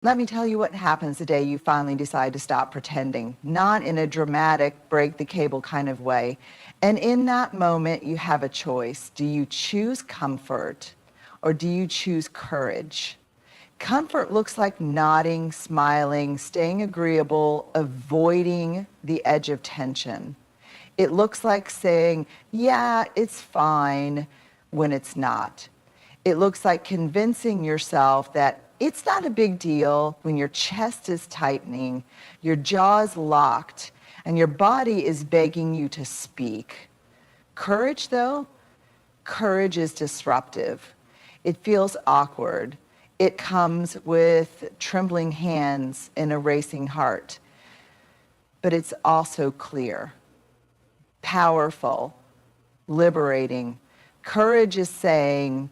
Let me tell you what happens the day you finally decide to stop pretending, not in a dramatic break the cable kind of way. And in that moment, you have a choice. Do you choose comfort or do you choose courage? Comfort looks like nodding, smiling, staying agreeable, avoiding the edge of tension. It looks like saying, yeah, it's fine, when it's not. It looks like convincing yourself that it's not a big deal when your chest is tightening, your jaw is locked, and your body is begging you to speak. Courage, though, courage is disruptive. It feels awkward. It comes with trembling hands and a racing heart. But it's also clear, powerful, liberating. Courage is saying,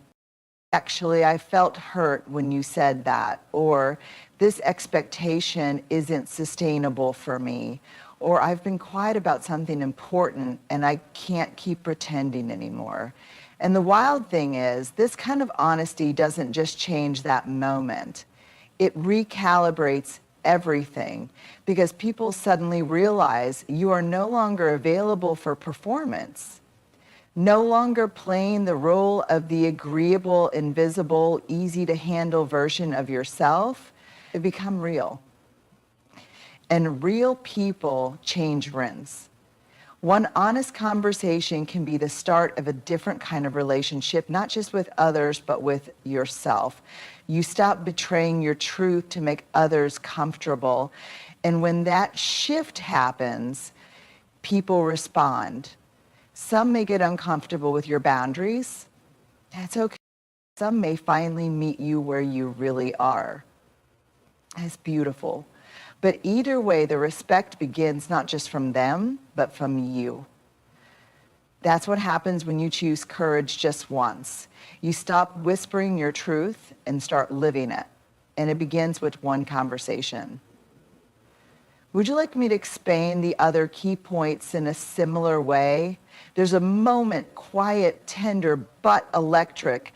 actually, I felt hurt when you said that, or this expectation isn't sustainable for me, or I've been quiet about something important and I can't keep pretending anymore. And the wild thing is, this kind of honesty doesn't just change that moment. It recalibrates everything because people suddenly realize you are no longer available for performance. No longer playing the role of the agreeable, invisible, easy to handle version of yourself, it become real. And real people change rents. One honest conversation can be the start of a different kind of relationship, not just with others, but with yourself. You stop betraying your truth to make others comfortable. And when that shift happens, people respond. Some may get uncomfortable with your boundaries. That's okay. Some may finally meet you where you really are. That's beautiful. But either way, the respect begins not just from them, but from you. That's what happens when you choose courage just once. You stop whispering your truth and start living it. And it begins with one conversation. Would you like me to explain the other key points in a similar way? There's a moment, quiet, tender, but electric,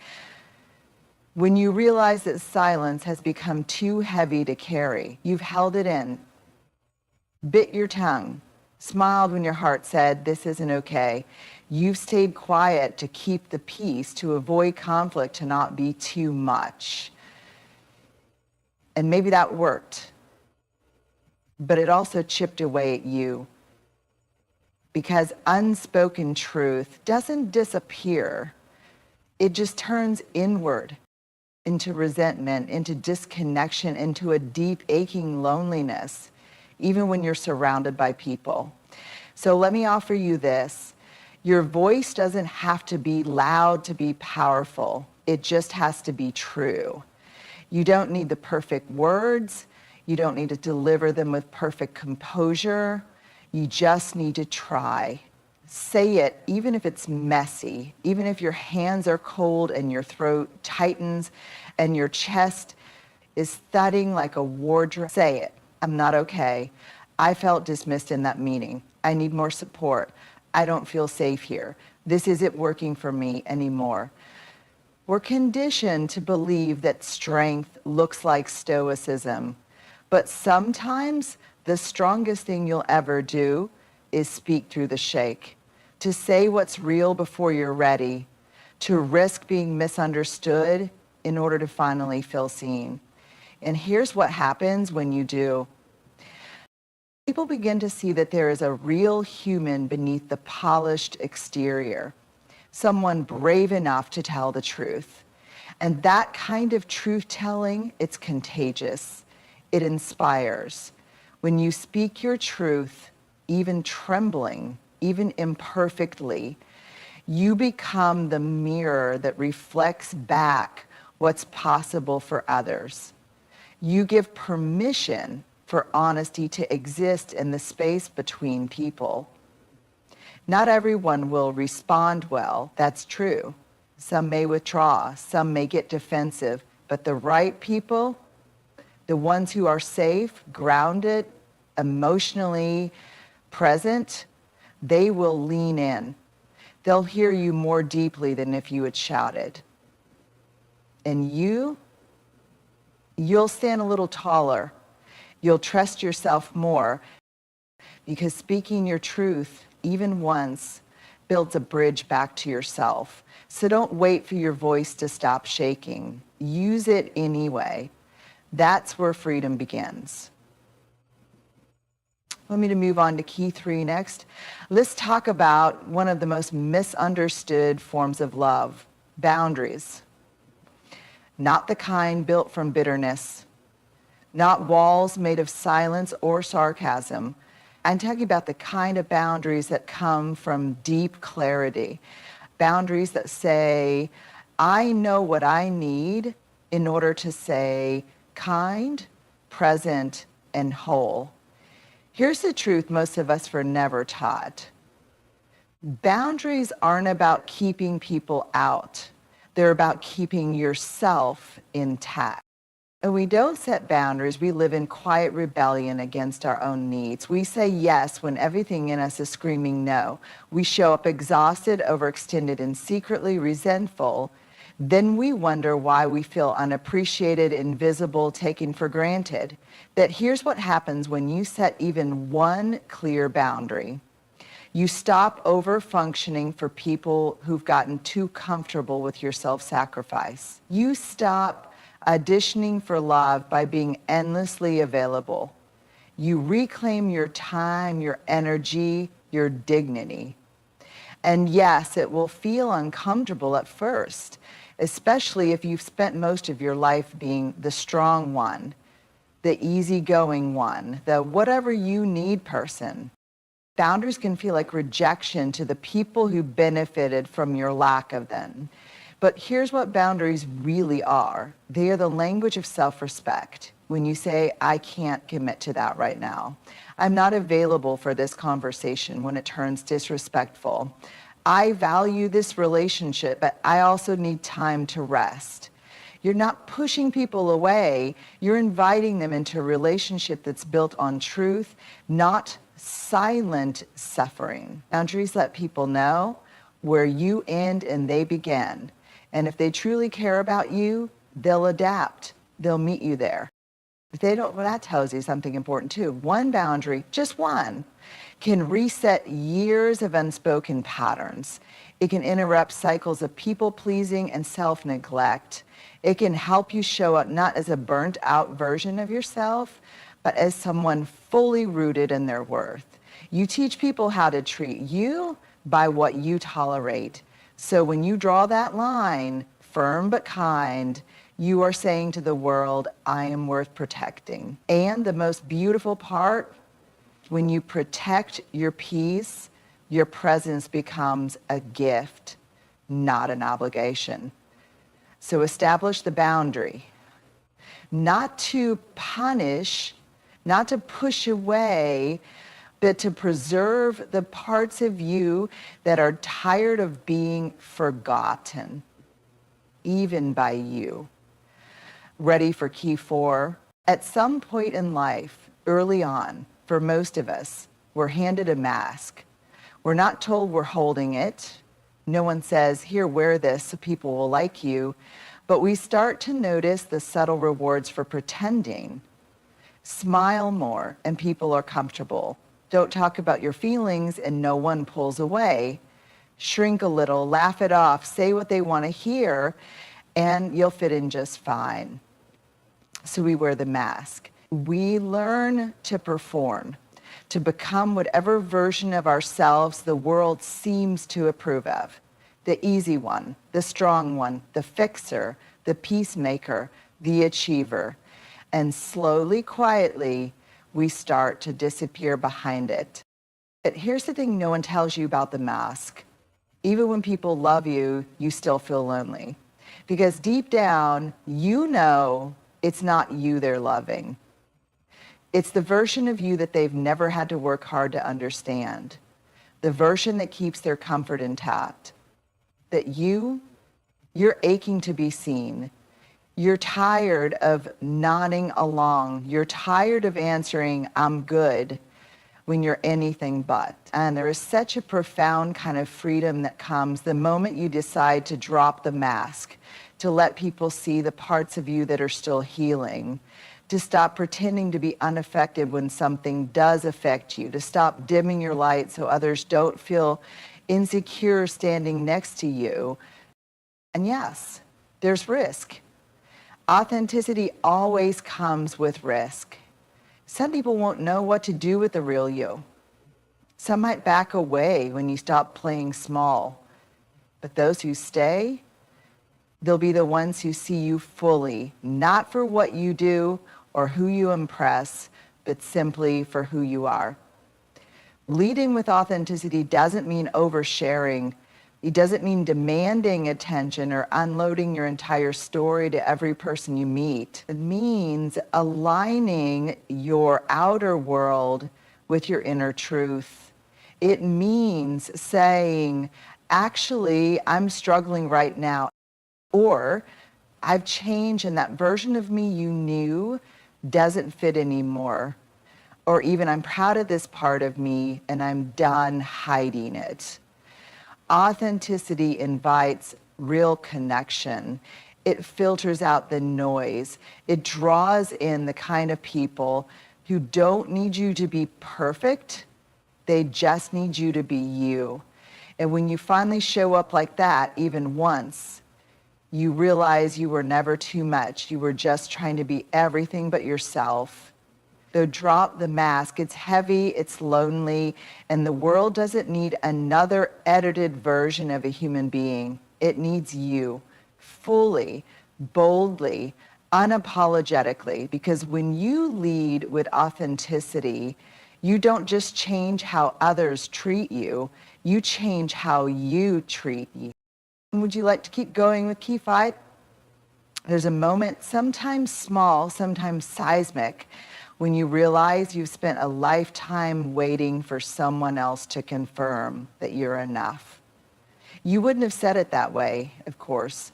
when you realize that silence has become too heavy to carry. You've held it in, bit your tongue, smiled when your heart said, this isn't okay. You've stayed quiet to keep the peace, to avoid conflict, to not be too much. And maybe that worked, but it also chipped away at you. Because unspoken truth doesn't disappear. It just turns inward into resentment, into disconnection, into a deep aching loneliness, even when you're surrounded by people. So let me offer you this. Your voice doesn't have to be loud to be powerful. It just has to be true. You don't need the perfect words. You don't need to deliver them with perfect composure. You just need to try. Say it, even if it's messy, even if your hands are cold and your throat tightens and your chest is thudding like a war drum. Say it. I'm not okay. I felt dismissed in that meeting. I need more support. I don't feel safe here. This isn't working for me anymore. We're conditioned to believe that strength looks like stoicism, but sometimes the strongest thing you'll ever do is speak through the shake, to say what's real before you're ready, to risk being misunderstood in order to finally feel seen. And here's what happens when you do. People begin to see that there is a real human beneath the polished exterior, someone brave enough to tell the truth. And that kind of truth-telling, it's contagious. It inspires. When you speak your truth, even trembling, even imperfectly, you become the mirror that reflects back what's possible for others. You give permission for honesty to exist in the space between people. Not everyone will respond well, that's true. Some may withdraw, some may get defensive, but the right people, the ones who are safe, grounded, emotionally present, they will lean in. They'll hear you more deeply than if you had shouted. And you You'll stand a little taller. You'll trust yourself more because speaking your truth, even once, builds a bridge back to yourself. So don't wait for your voice to stop shaking. Use it anyway. That's where freedom begins. Want me to move on to key 3 next? Let's talk about one of the most misunderstood forms of love, boundaries. Not the kind built from bitterness, not walls made of silence or sarcasm. I'm talking about the kind of boundaries that come from deep clarity. Boundaries that say, I know what I need in order to say kind, present, and whole. Here's the truth most of us were never taught. Boundaries aren't about keeping people out. They're about keeping yourself intact. When we don't set boundaries, we live in quiet rebellion against our own needs. We say yes when everything in us is screaming no. We show up exhausted, overextended, and secretly resentful. Then we wonder why we feel unappreciated, invisible, taken for granted. But here's what happens when you set even one clear boundary. You stop over-functioning for people who've gotten too comfortable with your self-sacrifice. You stop auditioning for love by being endlessly available. You reclaim your time, your energy, your dignity. And yes, it will feel uncomfortable at first, especially if you've spent most of your life being the strong one, the easygoing one, the whatever you need person. Boundaries can feel like rejection to the people who benefited from your lack of them. But here's what boundaries really are. They are the language of self-respect. When you say, I can't commit to that right now. I'm not available for this conversation when it turns disrespectful. I value this relationship, but I also need time to rest. You're not pushing people away. You're inviting them into a relationship that's built on truth, not silent suffering. Boundaries let people know where you end and they begin. And if they truly care about you, they'll adapt. They'll meet you there. If they don't, well, that tells you something important too. One boundary, just one, can reset years of unspoken patterns. It can interrupt cycles of people-pleasing and self-neglect. It can help you show up not as a burnt-out version of yourself, but as someone fully rooted in their worth. You teach people how to treat you by what you tolerate. So when you draw that line, firm but kind, you are saying to the world, I am worth protecting. And the most beautiful part, when you protect your peace, your presence becomes a gift, not an obligation. So establish the boundary, not to punish, not to push away, but to preserve the parts of you that are tired of being forgotten, even by you. Ready for key 4? At some point in life, early on, for most of us, we're handed a mask. We're not told we're holding it. No one says, here, wear this so people will like you. But we start to notice the subtle rewards for pretending. Smile more and people are comfortable. Don't talk about your feelings and no one pulls away. Shrink a little, laugh it off, say what they want to hear, and you'll fit in just fine. So we wear the mask. We learn to perform, to become whatever version of ourselves the world seems to approve of. The easy one, the strong one, the fixer, the peacemaker, the achiever. And slowly, quietly, we start to disappear behind it. But here's the thing no one tells you about the mask. Even when people love you, you still feel lonely. Because deep down, you know it's not you they're loving. It's the version of you that they've never had to work hard to understand. The version that keeps their comfort intact. That you're aching to be seen. You're tired of nodding along. You're tired of answering, I'm good, when you're anything but. And there is such a profound kind of freedom that comes the moment you decide to drop the mask, to let people see the parts of you that are still healing, to stop pretending to be unaffected when something does affect you, to stop dimming your light so others don't feel insecure standing next to you. And yes, there's risk. Authenticity always comes with risk. Some people won't know what to do with the real you. Some might back away when you stop playing small. But those who stay, they'll be the ones who see you fully, not for what you do or who you impress, but simply for who you are. Leading with authenticity doesn't mean oversharing. It doesn't mean demanding attention or unloading your entire story to every person you meet. It means aligning your outer world with your inner truth. It means saying, actually, I'm struggling right now, or I've changed and that version of me you knew doesn't fit anymore. Or even, I'm proud of this part of me and I'm done hiding it. Authenticity invites real connection. It filters out the noise. It draws in the kind of people who don't need you to be perfect. They just need you to be you. And when you finally show up like that, even once, you realize you were never too much. You were just trying to be everything but yourself. So drop the mask. It's heavy, it's lonely, and the world doesn't need another edited version of a human being. It needs you, fully, boldly, unapologetically, because when you lead with authenticity, you don't just change how others treat you, you change how you treat you. Would you like to keep going with Key 5? There's a moment, sometimes small, sometimes seismic, when you realize you've spent a lifetime waiting for someone else to confirm that you're enough. You wouldn't have said it that way, of course.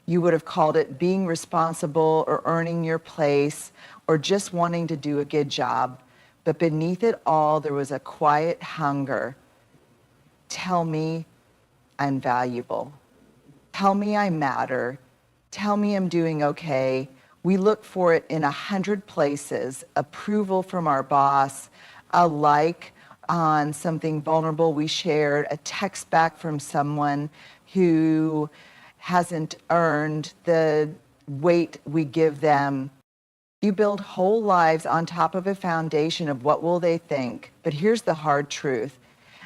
You would have called it being responsible or earning your place or just wanting to do a good job. But beneath it all, there was a quiet hunger. Tell me I'm valuable. Tell me I matter. Tell me I'm doing okay. We look for it in 100 places. Approval from our boss, a like on something vulnerable we shared, a text back from someone who hasn't earned the weight we give them. You build whole lives on top of a foundation of what will they think. But here's the hard truth.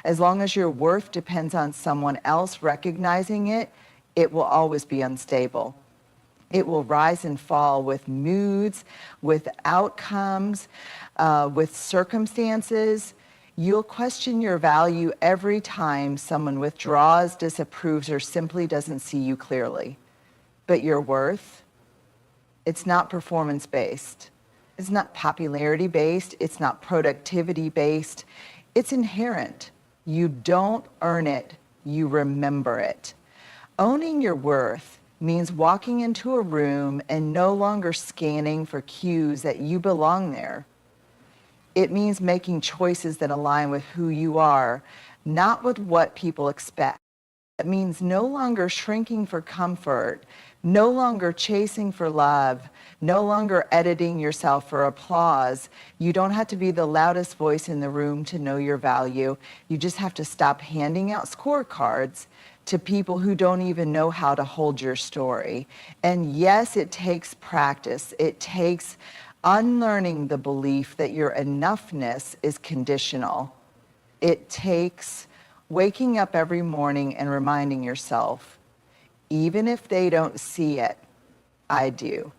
As long as your worth depends on someone else recognizing it, it will always be unstable. It will rise and fall with moods, with outcomes, with circumstances. You'll question your value every time someone withdraws, disapproves, or simply doesn't see you clearly. But your worth, it's not performance-based. It's not popularity-based. It's not productivity-based. It's inherent. You don't earn it. You remember it. Owning your worth means walking into a room and no longer scanning for cues that you belong there. It means making choices that align with who you are, not with what people expect. It means no longer shrinking for comfort, no longer chasing for love, no longer editing yourself for applause. You don't have to be the loudest voice in the room to know your value. You just have to stop handing out scorecards to people who don't even know how to hold your story. And yes, it takes practice. It takes unlearning the belief that your enoughness is conditional. It takes waking up every morning and reminding yourself, even if they don't see it, I do.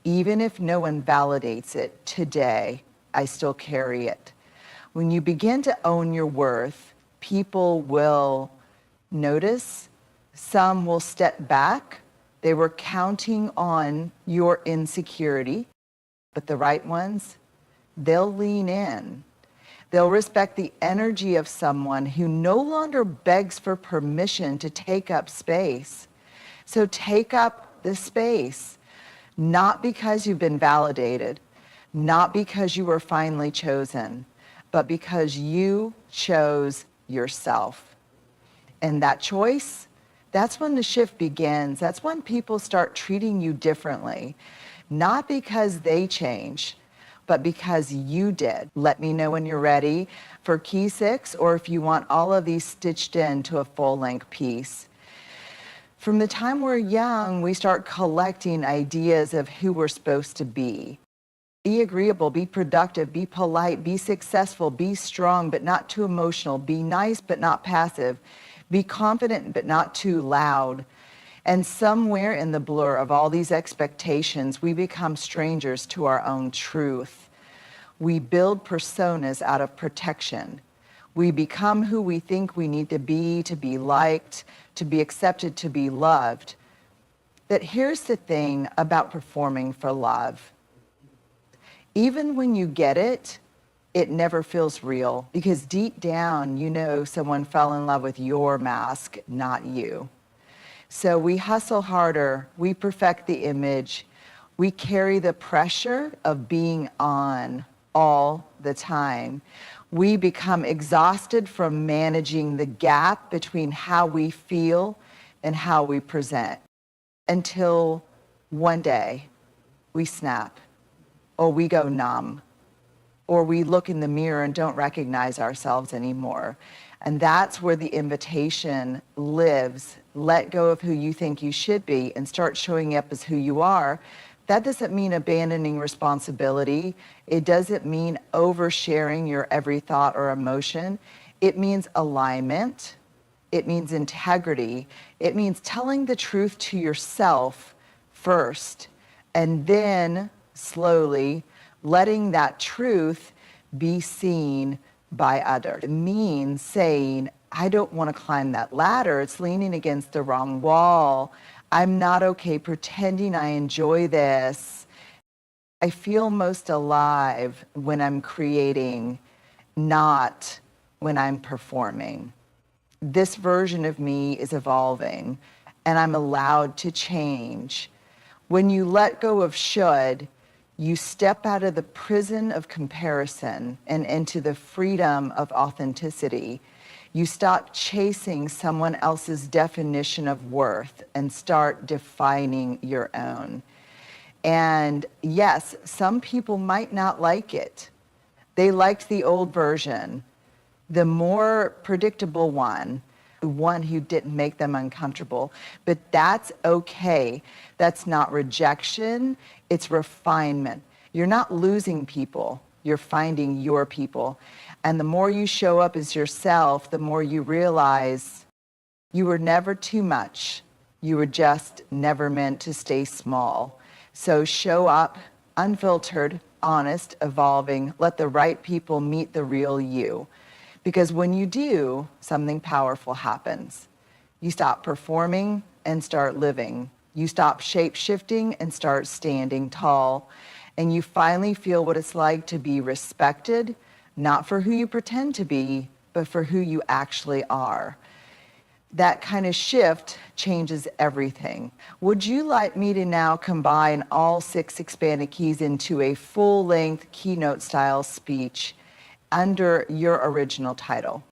Even if no one validates it today, I still carry it. When you begin to own your worth, people will notice. Some will step back. They were counting on your insecurity, but the right ones, they'll lean in. They'll respect the energy of someone who no longer begs for permission to take up space. So take up the space, not because you've been validated, not because you were finally chosen, but because you chose yourself. And that choice, That's when the shift begins. That's when people start treating you differently, not because they change, but because you did. Let me know when you're ready for key 6, or if you want all of these stitched into a full-length piece. From the time we're young, we start collecting ideas of who we're supposed to be. Be agreeable, be productive, be polite, be successful, be strong but not too emotional, be nice but not passive, be confident but not too loud. And somewhere in the blur of all these expectations, we become strangers to our own truth. We build personas out of protection. We become who we think we need to be liked, to be accepted, to be loved. But here's the thing about performing for love. Even when you get it, it never feels real, because deep down, you know someone fell in love with your mask, not you. So we hustle harder, we perfect the image, we carry the pressure of being on all the time. We become exhausted from managing the gap between how we feel and how we present, until one day we snap, or we go numb, or we look in the mirror and don't recognize ourselves anymore. And that's where the invitation lives. Let go of who you think you should be and start showing up as who you are. That doesn't mean abandoning responsibility. It doesn't mean oversharing your every thought or emotion. It means alignment. It means integrity. It means telling the truth to yourself first, and then slowly letting that truth be seen by others. It means saying, I don't want to climb that ladder. It's leaning against the wrong wall. I'm not okay pretending I enjoy this. I feel most alive when I'm creating, not when I'm performing. This version of me is evolving, and I'm allowed to change. When you let go of should, you step out of the prison of comparison and into the freedom of authenticity. You stop chasing someone else's definition of worth and start defining your own. And yes, some people might not like it. They liked the old version, the more predictable one who didn't make them uncomfortable. But that's okay. That's not rejection, it's refinement. You're not losing people, you're finding your people. And the more you show up as yourself, the more you realize you were never too much. You were just never meant to stay small. So show up unfiltered, honest, evolving. Let the right people meet the real you. Because when you do, something powerful happens. You stop performing and start living. You stop shape-shifting and start standing tall. And you finally feel what it's like to be respected, not for who you pretend to be, but for who you actually are. That kind of shift changes everything. Would you like me to now combine all 6 expanded keys into a full-length keynote-style speech under your original title?